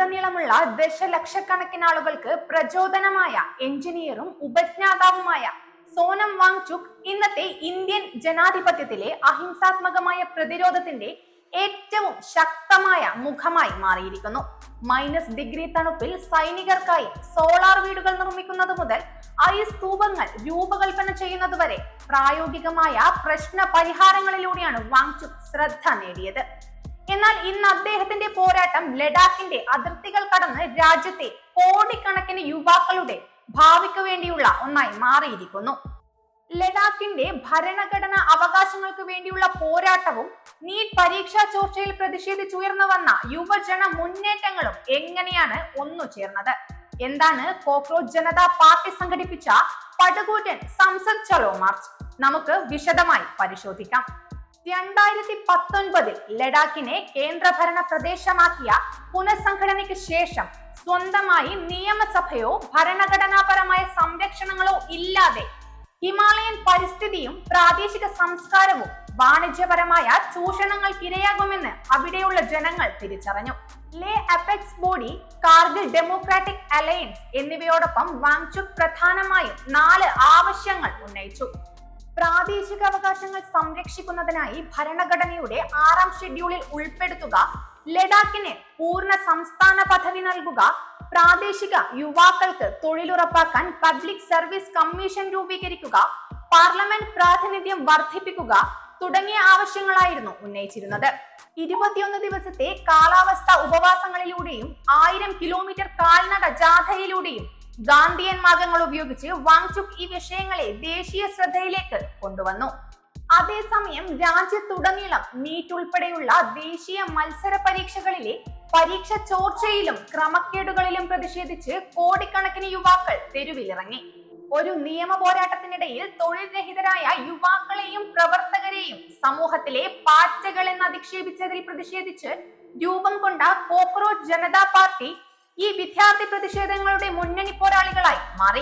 രാജ്യത്തുടനീളമുള്ള ദശലക്ഷക്കണക്കിന് ആളുകൾക്ക് പ്രചോദനമായ എഞ്ചിനീയറും ഉപജ്ഞാതാവുമായ സോനം വാങ്ചുക് ഇന്നത്തെ ഇന്ത്യൻ ജനാധിപത്യത്തിലെ അഹിംസാത്മകമായ പ്രതിരോധത്തിന്റെ ഏറ്റവും ശക്തമായ മുഖമായി മാറിയിരിക്കുന്നു. -ഡിഗ്രി തണുപ്പിൽ സൈനികർക്കായി സോളാർ വീടുകൾ നിർമ്മിക്കുന്നത് മുതൽ ഐസ് സ്തൂപങ്ങൾ രൂപകൽപ്പന ചെയ്യുന്നത് വരെ പ്രായോഗികമായ പ്രശ്ന പരിഹാരങ്ങളിലൂടെയാണ് വാങ്ചുക് ശ്രദ്ധ നേടിയത്. എന്നാൽ ഇന്ന് അദ്ദേഹത്തിന്റെ പോരാട്ടം ലഡാക്കിന്റെ അതിർത്തികൾ കടന്ന് രാജ്യത്തെ കോടിക്കണക്കിന് യുവാക്കളുടെ ഭാവിക്ക് വേണ്ടിയുള്ള ഒന്നായി മാറിയിരിക്കുന്നു. ലഡാക്കിന്റെ ഭരണഘടനാ അവകാശങ്ങൾക്ക് വേണ്ടിയുള്ള പോരാട്ടവും നീറ്റ് പരീക്ഷാ ചോർച്ചയിൽ പ്രതിഷേധിച്ചുയർന്നു വന്ന യുവജന മുന്നേറ്റങ്ങളും എങ്ങനെയാണ് ഒന്നുചേർന്നത്? എന്താണ് കോക്രോച്ച് ജനതാ പാർട്ടി സംഘടിപ്പിച്ച പടുകൂറ്റൻ സംസദ് ചലോ മാർച്ച്? നമുക്ക് വിശദമായി പരിശോധിക്കാം. 2019 ലഡാക്കിനെ കേന്ദ്രഭരണ പ്രദേശമാക്കിയ പുനഃസംഘടനയ്ക്ക് ശേഷം സ്വന്തമായി നിയമസഭയോ ഭരണഘടനാപരമായ സംരക്ഷണങ്ങളോ ഇല്ലാതെ ഹിമാലയൻ പരിസ്ഥിതിയും പ്രാദേശിക സംസ്കാരവും വാണിജ്യപരമായ ചൂഷണങ്ങൾക്കിരയാകുമെന്ന് അവിടെയുള്ള ജനങ്ങൾ തിരിച്ചറിഞ്ഞു. Leh Apex Body, Kargil Democratic Alliance എന്നിവയോടൊപ്പം വാങ്ചുക് പ്രധാനമായും 4 ആവശ്യങ്ങൾ ഉന്നയിച്ചു. പ്രാദേശിക അവകാശങ്ങൾ സംരക്ഷിക്കുന്നതിനായി ഭരണഘടനയുടെ 6ാം ഷെഡ്യൂളിൽ ഉൾപ്പെടുത്തുക, ലഡാക്കിന് പൂർണ്ണ സംസ്ഥാന പദവി നൽകുക, പ്രാദേശിക യുവാക്കൾക്ക് തൊഴിലുറപ്പാക്കാൻ പബ്ലിക് സർവീസ് കമ്മീഷൻ രൂപീകരിക്കുക, പാർലമെന്റ് പ്രാതിനിധ്യം വർദ്ധിപ്പിക്കുക തുടങ്ങിയ ആവശ്യങ്ങളായിരുന്നു ഉന്നയിച്ചിരുന്നത്. 21 ദിവസത്തെ കാലാവസ്ഥ ഉപവാസങ്ങളിലൂടെയും 1000 കിലോമീറ്റർ കാൽനട ജാഥയിലൂടെയും ഗാന്ധിയൻ മാർഗങ്ങൾ ഉപയോഗിച്ച് വാങ്ചുക് ഈ വിഷയങ്ങളെ ദേശീയ ശ്രദ്ധയിലേക്ക് കൊണ്ടുവന്നു. അതേസമയം രാജ്യത്തുടനീളം നീറ്റ് ഉൾപ്പെടെയുള്ള ദേശീയ മത്സര പരീക്ഷകളിലെ പരീക്ഷ ചോർച്ചയിലും ക്രമക്കേടുകളിലും പ്രതിഷേധിച്ച് കോടിക്കണക്കിന് യുവാക്കൾ തെരുവിലിറങ്ങി. ഒരു നിയമ പോരാട്ടത്തിനിടയിൽ തൊഴിൽ രഹിതരായ യുവാക്കളെയും പ്രവർത്തകരെയും സമൂഹത്തിലെ പാറ്റകളെന്ന് അധിക്ഷേപിച്ചതിൽ പ്രതിഷേധിച്ച് രൂപം കൊണ്ട കോക്രോച്ച് ജനതാ പാർട്ടി ഈ വിദ്യാർത്ഥി പ്രതിഷേധങ്ങളുടെ മുന്നണി പോരാളികളായി മാറി.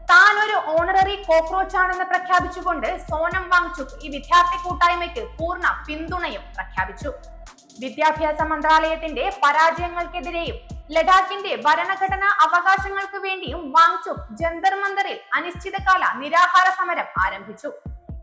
താൻ ഒരു ഓണററി കോക്രോച്ച് ആണെന്ന് പ്രഖ്യാപിച്ചുകൊണ്ട് സോനം വാങ്ചുക് ഈ വിദ്യാർത്ഥി കൂട്ടായ്മയ്ക്ക് പൂർണ്ണ പിന്തുണയും പ്രഖ്യാപിച്ചു. വിദ്യാഭ്യാസ മന്ത്രാലയത്തിന്റെ പരാജയങ്ങൾക്കെതിരെയും ലഡാക്കിന്റെ ഭരണഘടനാ അവകാശങ്ങൾക്ക് വേണ്ടിയും വാങ്ചുക് ജന്തർ മന്ദറിൽ അനിശ്ചിതകാല നിരാഹാര സമരം ആരംഭിച്ചു.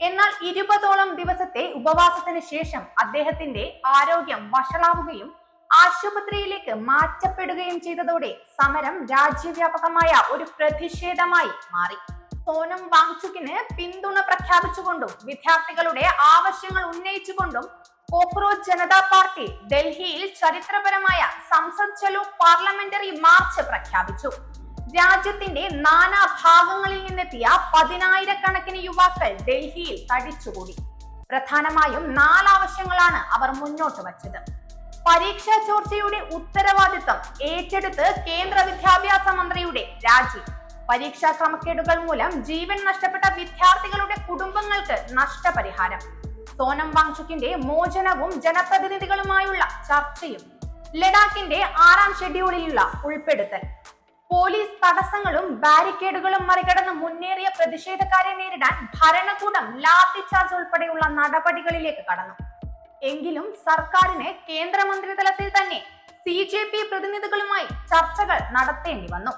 എന്നാൽ 20ഓളം ദിവസത്തെ ഉപവാസത്തിന് ശേഷം അദ്ദേഹത്തിന്റെ ആരോഗ്യം വഷളാവുകയും ആശുപത്രിയിലേക്ക് മാറ്റപ്പെടുകയും ചെയ്തതോടെ സമരം രാജ്യവ്യാപകമായ ഒരു പ്രതിഷേധമായി മാറി. സോനം വാങ്ചുകിന് പിന്തുണ പ്രഖ്യാപിച്ചുകൊണ്ടും വിദ്യാർത്ഥികളുടെ ആവശ്യങ്ങൾ ഉന്നയിച്ചുകൊണ്ടും കോക്രോച്ച് ജനതാ പാർട്ടി ഡൽഹിയിൽ ചരിത്രപരമായ സംസദ് ചലോ പാർലമെന്ററി മാർച്ച് പ്രഖ്യാപിച്ചു. രാജ്യത്തിന്റെ നാനാ ഭാഗങ്ങളിൽ നിന്നെത്തിയ 10,000കണക്കിന് യുവാക്കൾ ഡൽഹിയിൽ തടിച്ചുകൂടി. പ്രധാനമായും 4 ആവശ്യങ്ങളാണ് അവർ മുന്നോട്ട് വച്ചത്. പരീക്ഷാ ചോർച്ചയുടെ ഉത്തരവാദിത്തം ഏറ്റെടുത്ത് കേന്ദ്ര വിദ്യാഭ്യാസ മന്ത്രിയുടെ രാജി, പരീക്ഷാ ക്രമക്കേടുകൾ മൂലം ജീവൻ നഷ്ടപ്പെട്ട വിദ്യാർത്ഥികളുടെ കുടുംബങ്ങൾക്ക് നഷ്ടപരിഹാരം, സോനം വാങ്ചുകിന്റെ മോചനവും ജനപ്രതിനിധികളുമായുള്ള ചർച്ചയും, ലഡാക്കിന്റെ 6ാം ഷെഡ്യൂളിലുള്ള ഉൾപ്പെടുത്തൽ, പോലീസ് തടസ്സങ്ങളും ബാരിക്കേഡുകളും മറികടന്ന് മുന്നേറിയ പ്രതിഷേധക്കാരെ നേരിടാൻ ഭരണകൂടം ലാത്തിചാർജ് ഉൾപ്പെടെയുള്ള നടപടികളിലേക്ക് കടന്നു. എങ്കിലും സർക്കാരിന് കേന്ദ്രമന്ത്രിതലത്തിൽ തന്നെ CJP പ്രതിനിധികളുമായി ചർച്ചകൾ നടത്തേണ്ടി വന്നു.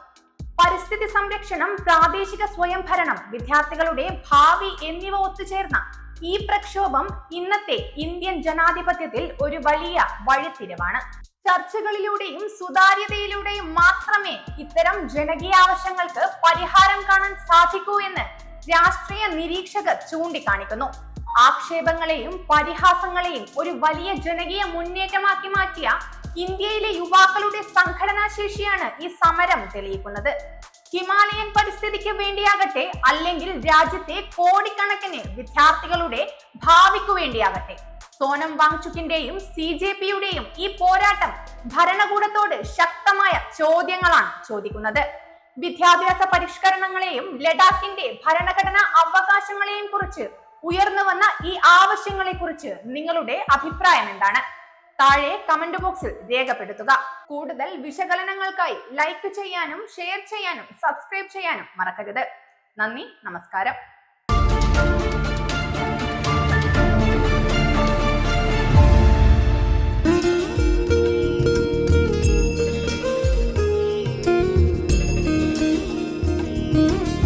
പരിസ്ഥിതി സംരക്ഷണം, പ്രാദേശിക സ്വയംഭരണം, വിദ്യാർത്ഥികളുടെ ഭാവി എന്നിവ ഒത്തുചേർന്ന ഈ പ്രക്ഷോഭം ഇന്നത്തെ ഇന്ത്യൻ ജനാധിപത്യത്തിൽ ഒരു വലിയ വഴിത്തിരിവാണ്. ചർച്ചകളിലൂടെയും സുതാര്യതയിലൂടെയും മാത്രമേ ഇത്തരം ജനകീയ ആവശ്യങ്ങൾക്ക് പരിഹാരം കാണാൻ സാധിക്കൂ എന്ന് രാഷ്ട്രീയ നിരീക്ഷകർ ചൂണ്ടിക്കാണിക്കുന്നു. ആക്ഷേപങ്ങളെയും പരിഹാസങ്ങളെയും ഒരു വലിയ ജനകീയ മുന്നേറ്റമാക്കി മാറ്റിയ ഇന്ത്യയിലെ യുവാക്കളുടെ സംഘടനാ ശേഷിയാണ് ഈ സമരം തെളിയിക്കുന്നത്. ഹിമാലയൻ പരിസ്ഥിതിക്ക് വേണ്ടിയാകട്ടെ, അല്ലെങ്കിൽ രാജ്യത്തെ കോടിക്കണക്കിന് വിദ്യാർത്ഥികളുടെ ഭാവിക്കു വേണ്ടിയാകട്ടെ, സോനം വാങ്ചുകിന്റെയും CJPയുടെയും ഈ പോരാട്ടം ഭരണകൂടത്തോട് ശക്തമായ ചോദ്യങ്ങളാണ് ചോദിക്കുന്നത്. വിദ്യാഭ്യാസ പരിഷ്കരണങ്ങളെയും ലഡാക്കിന്റെ ഭരണഘടനാ അവകാശങ്ങളെയും കുറിച്ച് ഉയർന്നു വന്ന ഈ ആവശ്യങ്ങളെ കുറിച്ച് നിങ്ങളുടെ അഭിപ്രായം എന്താണ്? താഴെ കമന്റ് ബോക്സിൽ രേഖപ്പെടുത്തുക. കൂടുതൽ വിശകലനങ്ങൾക്കായി ലൈക്ക് ചെയ്യാനും ഷെയർ ചെയ്യാനും സബ്സ്ക്രൈബ് ചെയ്യാനും മറക്കരുത്. നന്ദി, നമസ്കാരം. മലയാളം.